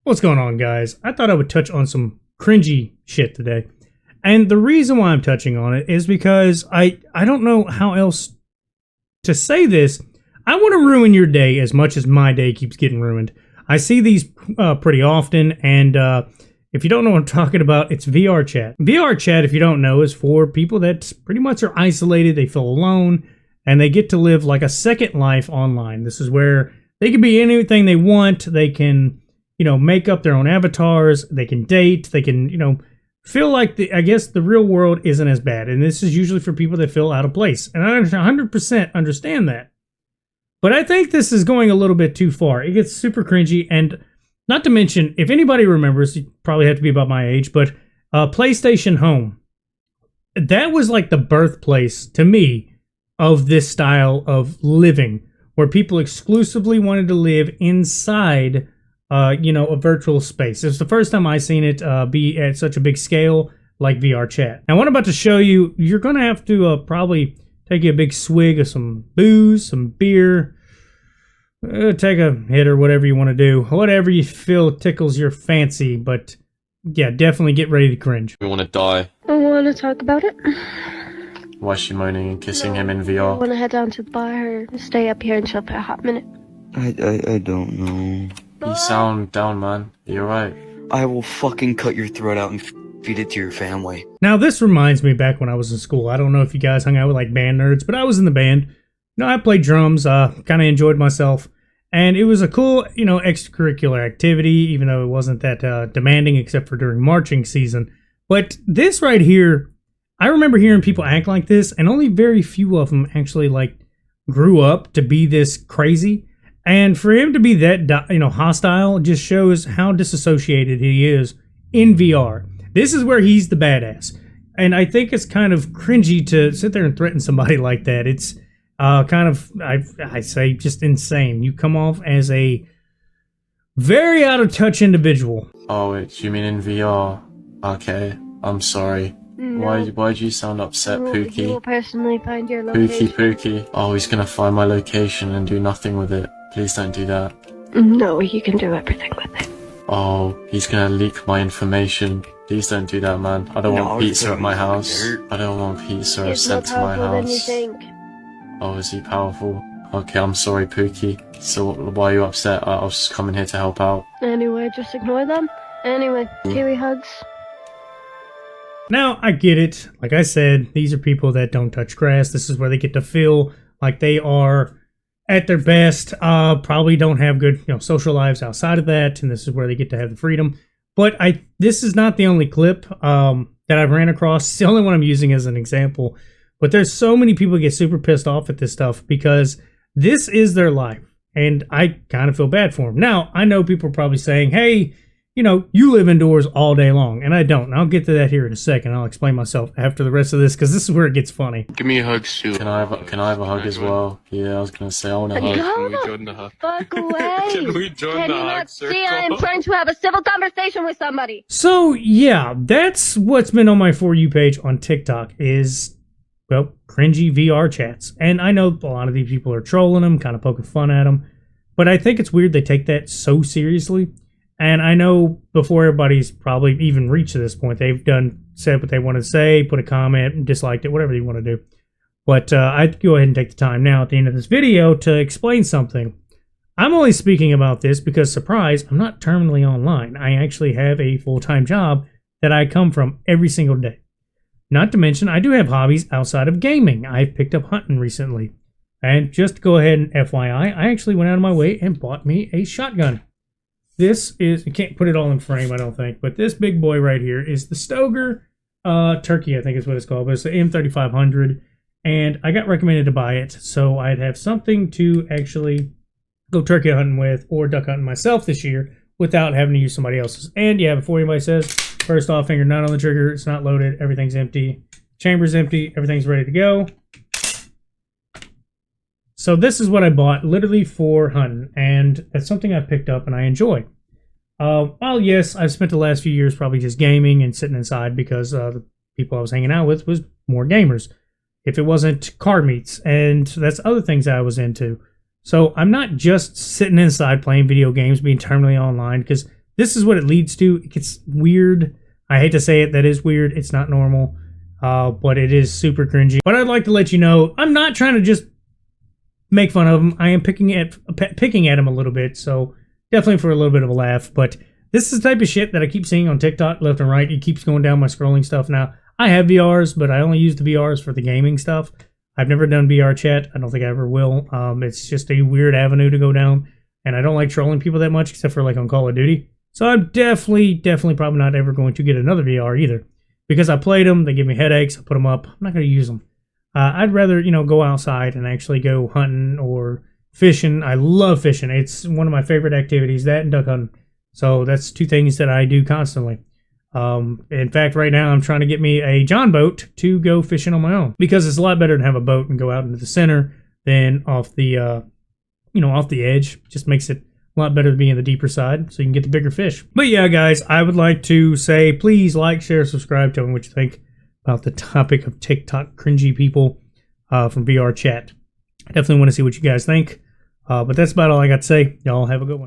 What's going on, guys? I thought I would touch on some cringy shit today. And the reason why I'm touching on it is because I don't know how else to say this. I want to ruin your day as much as my day keeps getting ruined. I see these pretty often, and if you don't know what I'm talking about, it's VR chat. VR chat, if you don't know, is for people that pretty much are isolated, they feel alone, and they get to live like a second life online. This is where they can be anything they want. They can, make up their own avatars. They can date. They can, feel like I guess the real world isn't as bad. And this is usually for people that feel out of place. And I 100% understand that. But I think this is going a little bit too far. It gets super cringy. And not to mention, if anybody remembers, you probably have to be about my age, but PlayStation Home. That was like the birthplace, to me, of this style of living, where people exclusively wanted to live inside a virtual space. It's the first time I seen it be at such a big scale like VR chat. Now, what I'm about to show you, you're going to have to probably take a big swig of some booze, some beer, take a hit or whatever you want to do. Whatever you feel tickles your fancy, but yeah, definitely get ready to cringe. We want to die. I want to talk about it. Why is she moaning and kissing him in VR? I want to head down to the bar or stay up here and chill for a hot minute. I don't know. You sound down, man. You're right. I will fucking cut your throat out and feed it to your family. Now, this reminds me back when I was in school. I don't know if you guys hung out with like band nerds, but I was in the band. I played drums, kind of enjoyed myself. And it was a cool, extracurricular activity, even though it wasn't that demanding except for during marching season. But this right here, I remember hearing people act like this, and only very few of them actually grew up to be this crazy. And for him to be that, hostile just shows how disassociated he is in VR. This is where he's the badass. And I think it's kind of cringy to sit there and threaten somebody like that. It's kind of, I say, just insane. You come off as a very out of touch individual. Oh, wait, you mean in VR? Okay, I'm sorry. No. Why'd you sound upset, Pookie? He will personally find your location. Pookie. Oh, he's gonna find my location and do nothing with it. Please don't do that. No, he can do everything with it. Oh, he's gonna leak my information. Please don't do that, man. I don't want pizza at my house. I don't want pizza sent to my house. Than you think. Oh, is he powerful? Okay, I'm sorry, Pookie. So why are you upset? I was just coming here to help out. Anyway, just ignore them. Anyway, Kiwi hugs. Now, I get it. Like I said, these are people that don't touch grass. This is where they get to feel like they are at their best. Probably don't have good, social lives outside of that, and this is where they get to have the freedom. But this is not the only clip that I've ran across. It's the only one I'm using as an example. But there's so many people get super pissed off at this stuff because this is their life, and I kind of feel bad for them. Now, I know people are probably saying, hey, you live indoors all day long, and I don't. And I'll get to that here in a second. I'll explain myself after the rest of this, because this is where it gets funny. Give me a hug, Stu. Can I have a hug as well? Yeah, I was gonna say I want a hug. Can we join the hug? Fuck away! Can we join the hug circle? See, I'm trying to have a civil conversation with somebody. So yeah, that's what's been on my For You page on TikTok is, well, cringy VR chats. And I know a lot of these people are trolling them, kind of poking fun at them, but I think it's weird they take that so seriously. And I know before everybody's probably even reached to this point, they've said what they want to say, put a comment, disliked it, whatever you want to do. But I'd go ahead and take the time now at the end of this video to explain something. I'm only speaking about this because, surprise, I'm not terminally online. I actually have a full-time job that I come from every single day. Not to mention, I do have hobbies outside of gaming. I picked up hunting recently. And just to go ahead and FYI, I actually went out of my way and bought me a shotgun. This is, I can't put it all in frame, I don't think, but this big boy right here is the Stoger Turkey, I think is what it's called, but it's the M3500, and I got recommended to buy it, so I'd have something to actually go turkey hunting with, or duck hunting myself this year, without having to use somebody else's. And yeah, before anybody says, first off, finger not on the trigger, it's not loaded, everything's empty, chamber's empty, everything's ready to go. So this is what I bought literally for hunting, and that's something I picked up and I enjoy. Well, yes, I've spent the last few years probably just gaming and sitting inside because the people I was hanging out with was more gamers. If it wasn't card meets, and that's other things I was into. So I'm not just sitting inside playing video games, being terminally online, because this is what it leads to. It gets weird. I hate to say it, that is weird. It's not normal, but it is super cringy. But I'd like to let you know, I'm not trying to just make fun of him. I am picking at him a little bit, so definitely for a little bit of a laugh. But this is the type of shit that I keep seeing on TikTok left and right. It keeps going down my scrolling stuff now. I have VRs, but I only use the VRs for the gaming stuff. I've never done VR chat. I don't think I ever will. It's just a weird avenue to go down, and I don't like trolling people that much, except for like on Call of Duty. So I'm definitely probably not ever going to get another VR either, because I played them. They give me headaches. I put them up. I'm not going to use them. I'd rather, go outside and actually go hunting or fishing. I love fishing. It's one of my favorite activities, that and duck hunting. So that's two things that I do constantly. In fact, right now I'm trying to get me a John boat to go fishing on my own, because it's a lot better to have a boat and go out into the center than off the, off the edge. Just makes it a lot better to be in the deeper side, so you can get the bigger fish. But yeah, guys, I would like to say, please like, share, subscribe. Tell me what you think about the topic of TikTok cringy people from VR chat. I definitely want to see what you guys think. But that's about all I got to say. Y'all have a good one.